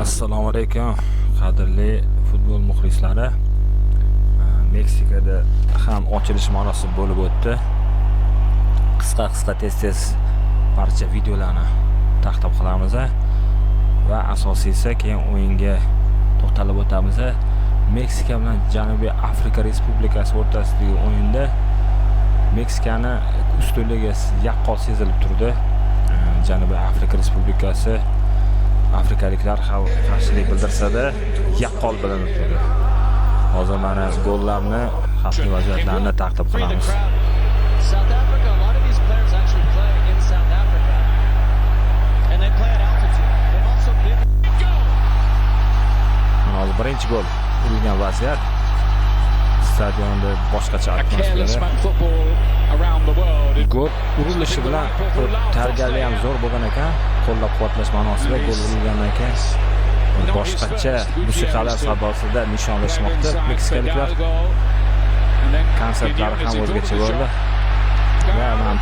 Assalomu alaykum qadrli futbol muxlislari. Meksikada ham ochilish marosimi bo'lib o'tdi. Qisqa tez barcha videolarni taqdim qilamiz va asosiysi keyin o'yinga to'xtalib o'tamiz. Meksika bilan Janubiy Afrika Respublikasi o'rtasidagi o'yinda Meksikani ustunligi yaqqol sezilib turdi. Janubiy Afrika Respublikasi afrikaliklar qarshilik bildirsa-da yaqqol bilinib turdi. Hozir mana gollarni, xavfli vaziyatlarni taqdim qilamiz. Hozir birinchi gol urilgan vaziyat. Stadionda boshqacha atmosfera. Gol urilishi bilan targali ham zo'r bo'lgan ekan. Qo'llab-quvvatlash ma'nosida gol urilgandan keyin boshqacha musiqalar sadosida nishonlashmoqda meksikaliklar. Konsertlari ham o'zgacha bo'ldi. Va mana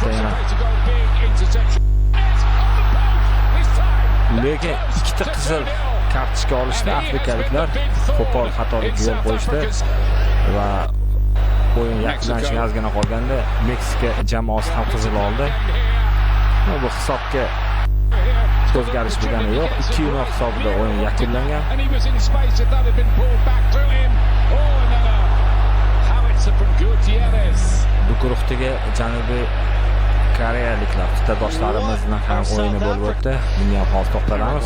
lekin ikkita qizil kartochka olishdi afrikaliklar. Qo'pol xatolik yo'l qo'yishdi va o'yin yakunlanishiga ozgina qolganda Meksika jamoasi ham qizil oldi. Bu hisobga o'zgarish bo'lgani yo'q. 2-0 hisobida o'yin yakunlangan. Bu guruhdagi Janubiy Koreyaliklar qit'adoshlarimizni ham o'yini bo'lib o'tdi. Bunga ham hozir to'xtalamiz.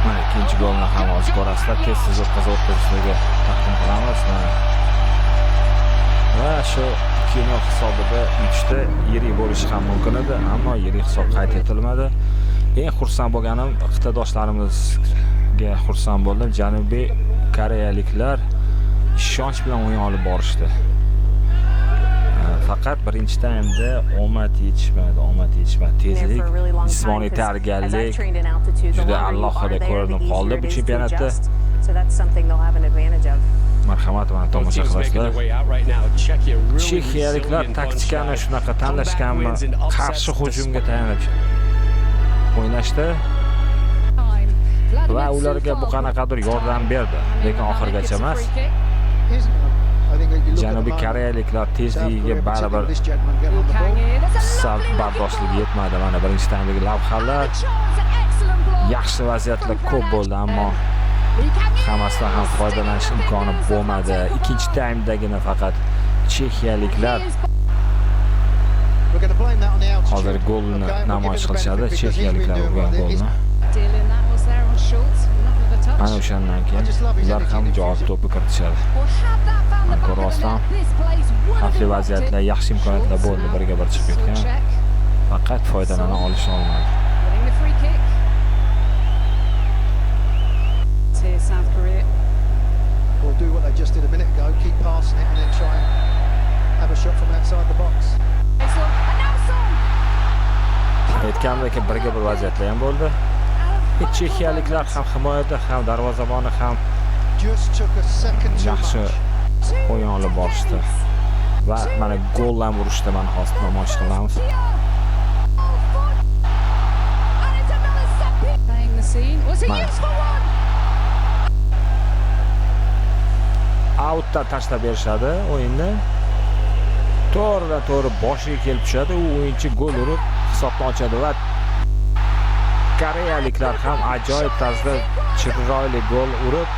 Mana ikkinchi golni ham hozir ko'rasizlar. Tez o'tkazishligi taqdim qilamiz. Va shu 2-0 hisobida yutishda yirik bo'lishi ham mumkin edi, ammo yirik hisob qayd etilmadi. Eng xursand bo'lganim qit'adoshlarimizga xursand bo'ldim. Janubiy Koreyaliklar ishonch bilan o'yin olib borishdi. Faqat birinchi taymda omad yetishmadi. Tezlik, jismoniy tayyorgarlik juda alohida ko'rinib qoldi bu chempionatda. Marhamat bilan tomosha qilasizlar. Chexiyaliklar taktikani shunaqa tanlashganmi? Qarshi hujumga tayanib o'ynashdi va ularga bu qanaqadir yordam berdi, lekin oxirgacha emas. Janubiy Koreyaliklar tezligiga baribir bardoshligi yetmadi. Mana birinchi taymdagi lavhalar, yaxshi vaziyatlar ko'p bo'ldi, ammo hammasidan ham foydalanish imkoni bo'lmadi. Ikkinchi taymdagina faqat chexiyaliklar hozir golni namoyish qilishadi. Chexiyaliklar urgan golni. Ana o'shandan keyin ular ham javob to'pi kiritishadi. Ko'rasizlar, xavfli vaziyatlar, yaxshi imkoniyatlar bo'ldi, birga bir chiqib ketgan. Faqat foydalana olisha olmadi. Or do what they just did a minute ago, keep passing it and then try and have a shot from outside the box. Aytganimdek birga bir vaziyatlar ham bo'ldi. Chexiyaliklar ham himoyada, ham darvozaboni ham yaxshi o'yin olib borishdi. Va mana goldan urishdi, mana hozir namoyish qilamiz. Outdan tashlab berishadi o'yinni. To'g'ri boshiga kelib tushadi, u o'yinchi gol urib hisobni ochadi va koreyaliklar ham ajoyib tarzda chiroyli gol urib,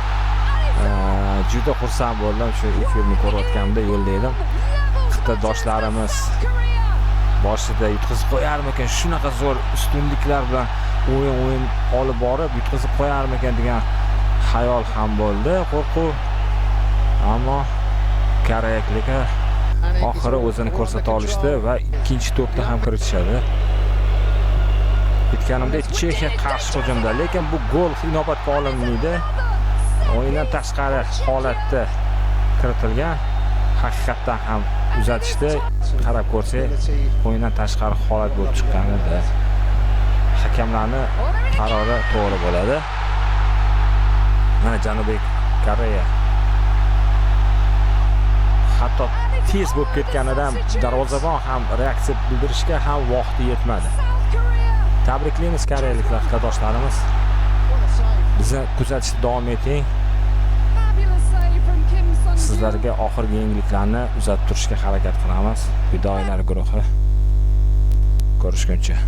juda xursand bo'ldim. Shu efirni ko'rayotganimda yo'lda edim. Qit'adoshlarimiz boshida yutqizib qo'yarmikan, shunaqa zo'r ustunliklar bilan o'yin olib borib yutqizib qo'yarmikan degan xayol ham bo'ldi, qo'rquv. Ammo koreyaliklar oxiri o'zini ko'rsata olishdi va ikkinchi to'pni ham kiritishadi. Aytganimdek, Chexiya qarshi hujumda, lekin bu gol inobatga olinmaydi. O'yindan tashqari holatda kiritilgan. Haqiqatan ham uzatishda qarab ko'rsak, o'yindan tashqari holat bo'lib chiqqan edi. Hakamlarning qarori to'g'ri bo'ladi. Mana Janubiy Koreya hatto tez bo'lib ketganidan darvozabon ham reaksiya bildirishga ham vaqti yetmadi. Tabriklaymiz koreyaliklar, xitoydoshlarimiz. What a save. Bizni kuzatishda davom eting. Sizlarga oxirgi yangiliklarni uzatib turishga harakat qilamiz. Fidoyilar guruhi. Ko'rishguncha.